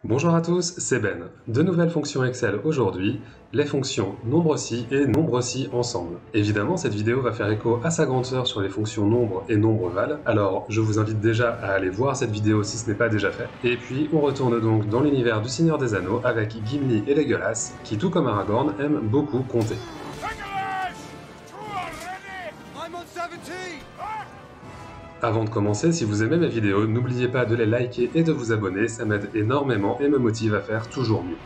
Bonjour à tous, c'est Ben. De nouvelles fonctions Excel aujourd'hui, les fonctions nombre-ci et nombre-ci ensemble. Évidemment, cette vidéo va faire écho à sa grande sœur sur les fonctions nombre et nombre-val, alors je vous invite déjà à aller voir cette vidéo si ce n'est pas déjà fait. Et puis, on retourne donc dans l'univers du Seigneur des Anneaux avec Gimli et Legolas, qui tout comme Aragorn aiment beaucoup compter. Avant de commencer, si vous aimez mes vidéos, n'oubliez pas de les liker et de vous abonner, ça m'aide énormément et me motive à faire toujours mieux.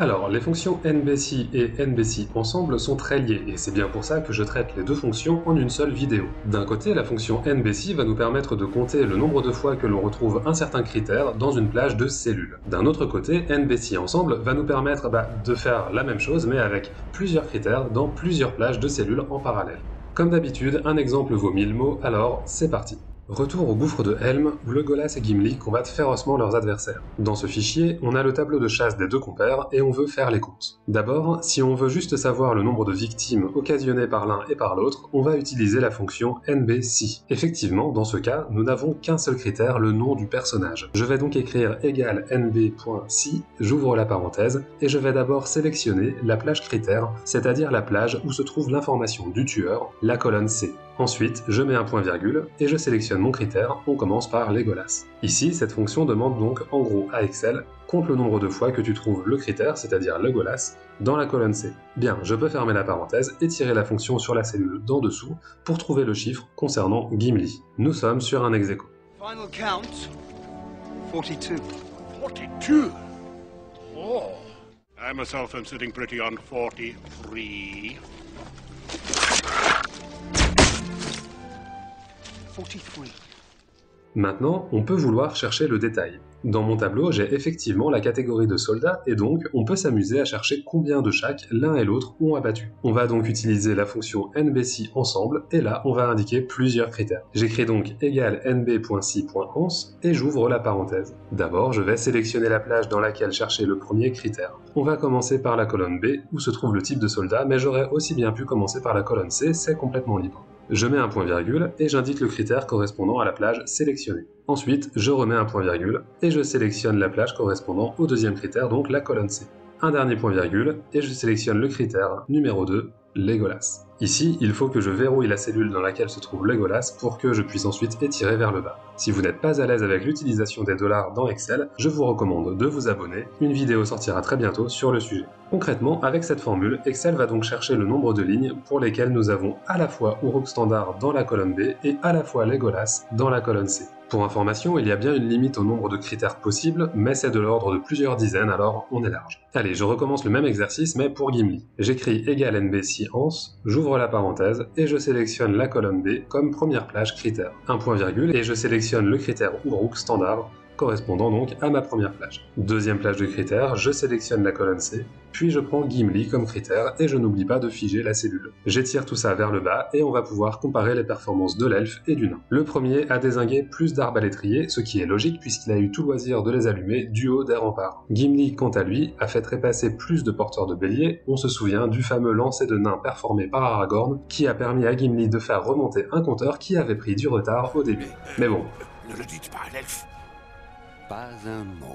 Alors, les fonctions NBC et NBC ensemble sont très liées, et c'est bien pour ça que je traite les deux fonctions en une seule vidéo. D'un côté, la fonction NBC va nous permettre de compter le nombre de fois que l'on retrouve un certain critère dans une plage de cellules. D'un autre côté, NBC ensemble va nous permettre de faire la même chose, mais avec plusieurs critères dans plusieurs plages de cellules en parallèle. Comme d'habitude, un exemple vaut 1000 mots, alors c'est parti. Retour au gouffre de Helm, où Legolas et Gimli combattent férocement leurs adversaires. Dans ce fichier, on a le tableau de chasse des deux compères et on veut faire les comptes. D'abord, si on veut juste savoir le nombre de victimes occasionnées par l'un et par l'autre, on va utiliser la fonction NBC. Effectivement, dans ce cas, nous n'avons qu'un seul critère, le nom du personnage. Je vais donc écrire égal nb.c, j'ouvre la parenthèse, et je vais d'abord sélectionner la plage critère, c'est-à-dire la plage où se trouve l'information du tueur, la colonne C. Ensuite, je mets un point-virgule et je sélectionne mon critère, on commence par Legolas. Ici, cette fonction demande donc en gros à Excel, compte le nombre de fois que tu trouves le critère, c'est-à-dire Legolas, dans la colonne C. Bien, je peux fermer la parenthèse et tirer la fonction sur la cellule d'en dessous pour trouver le chiffre concernant Gimli. Nous sommes sur un ex aequo. Final count, 42. 42? Oh. I myself am sitting pretty on 43. Maintenant, on peut vouloir chercher le détail. Dans mon tableau, j'ai effectivement la catégorie de soldats et donc on peut s'amuser à chercher combien de chaque l'un et l'autre ont abattu. On va donc utiliser la fonction NBC ensemble et là on va indiquer plusieurs critères. J'écris donc égal nb.c.ans et j'ouvre la parenthèse. D'abord, je vais sélectionner la plage dans laquelle chercher le premier critère. On va commencer par la colonne B où se trouve le type de soldat, mais j'aurais aussi bien pu commencer par la colonne C, c'est complètement libre. Je mets un point-virgule et j'indique le critère correspondant à la plage sélectionnée. Ensuite, je remets un point-virgule et je sélectionne la plage correspondant au deuxième critère, donc la colonne C. Un dernier point-virgule et je sélectionne le critère numéro 2, Legolas. Ici, il faut que je verrouille la cellule dans laquelle se trouve Legolas pour que je puisse ensuite étirer vers le bas. Si vous n'êtes pas à l'aise avec l'utilisation des dollars dans Excel, je vous recommande de vous abonner. Une vidéo sortira très bientôt sur le sujet. Concrètement, avec cette formule, Excel va donc chercher le nombre de lignes pour lesquelles nous avons à la fois Uruk Standard dans la colonne B et à la fois Legolas dans la colonne C. Pour information, il y a bien une limite au nombre de critères possibles, mais c'est de l'ordre de plusieurs dizaines, alors on est large. Allez, je recommence le même exercice, mais pour Gimli. J'écris égal nb.c.ans, j'ouvre la parenthèse et je sélectionne la colonne B comme première plage critère. Un point-virgule et je sélectionne le critère Uruk Standard, correspondant donc à ma première plage. Deuxième plage de critère, je sélectionne la colonne C, puis je prends Gimli comme critère et je n'oublie pas de figer la cellule. J'étire tout ça vers le bas et on va pouvoir comparer les performances de l'elfe et du nain. Le premier a dézingué plus d'arbalétriers, ce qui est logique puisqu'il a eu tout loisir de les allumer du haut des remparts. Gimli, quant à lui, a fait trépasser plus de porteurs de bélier, on se souvient du fameux lancer de nain performé par Aragorn qui a permis à Gimli de faire remonter un compteur qui avait pris du retard au début. Mais bon. Ne le dites pas à l'elfe. Pas un mot.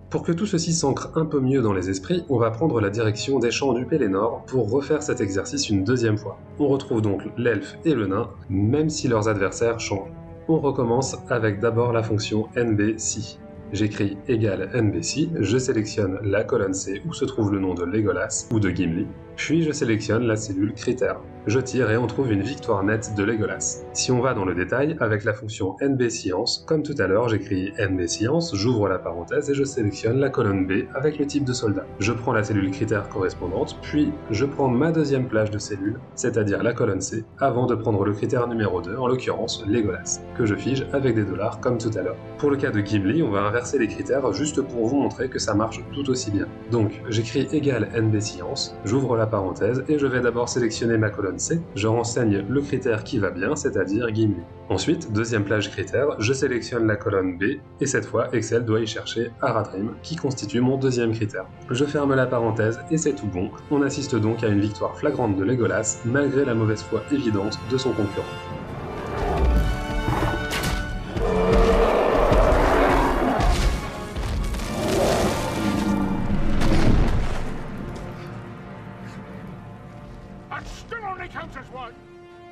Pour que tout ceci s'ancre un peu mieux dans les esprits, on va prendre la direction des champs du Pélénor pour refaire cet exercice une deuxième fois. On retrouve donc l'elfe et le nain, même si leurs adversaires changent. On recommence avec d'abord la fonction NBC. J'écris égal NBC, je sélectionne la colonne C où se trouve le nom de Legolas ou de Gimli, puis je sélectionne la cellule critère. Je tire et on trouve une victoire nette de Legolas. Si on va dans le détail, avec la fonction NBScience, comme tout à l'heure, j'écris NBScience, j'ouvre la parenthèse et je sélectionne la colonne B avec le type de soldat. Je prends la cellule critère correspondante, puis je prends ma deuxième plage de cellules, c'est-à-dire la colonne C, avant de prendre le critère numéro 2, en l'occurrence Legolas, que je fige avec des dollars comme tout à l'heure. Pour le cas de Gimli, on va inverser les critères juste pour vous montrer que ça marche tout aussi bien. Donc, j'écris égal NBScience, j'ouvre la parenthèse et je vais d'abord sélectionner ma colonne C, je renseigne le critère qui va bien, c'est-à-dire Gimli. Ensuite, deuxième plage critère, je sélectionne la colonne B, et cette fois, Excel doit y chercher Aradrim, qui constitue mon deuxième critère. Je ferme la parenthèse et c'est tout bon. On assiste donc à une victoire flagrante de Legolas, malgré la mauvaise foi évidente de son concurrent.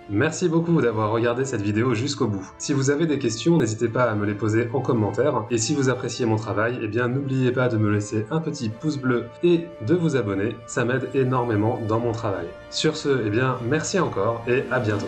Merci beaucoup d'avoir regardé cette vidéo jusqu'au bout. Si vous avez des questions, n'hésitez pas à me les poser en commentaire. Et si vous appréciez mon travail, eh bien n'oubliez pas de me laisser un petit pouce bleu et de vous abonner. Ça m'aide énormément dans mon travail. Sur ce, eh bien merci encore et à bientôt.